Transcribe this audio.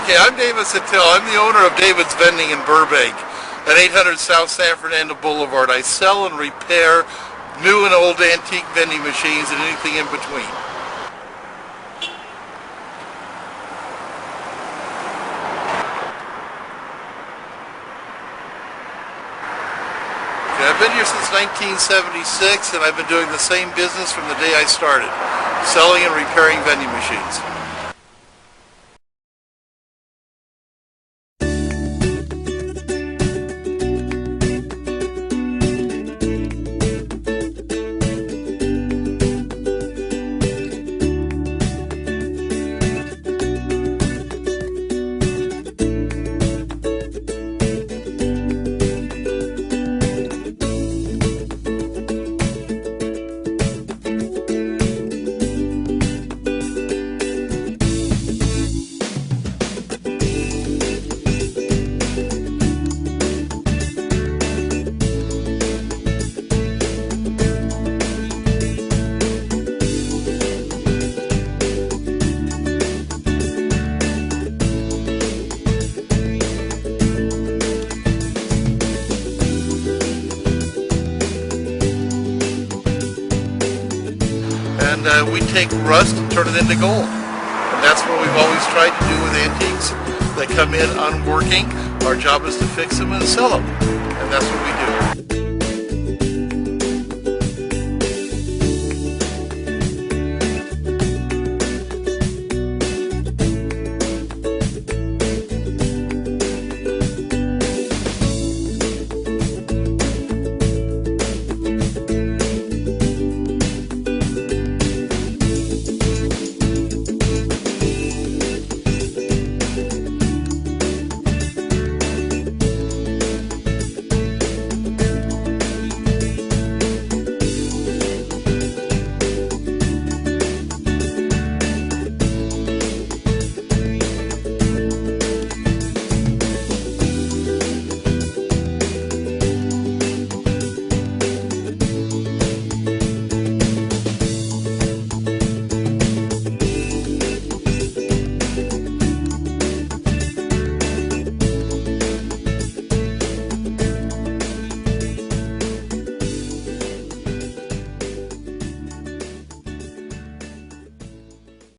Okay, I'm David Satel. I'm the owner of David's Vending in Burbank at 800 South San Fernando Boulevard. I sell and repair new and old antique vending machines and anything in between. Okay, I've been here since 1976 and I've been doing the same business from the day I started, selling and repairing vending machines. And we take rust and turn it into gold. And that's what we've always tried to do with antiques. They come in unworking. Our job is to fix them and sell them. And that's what we do.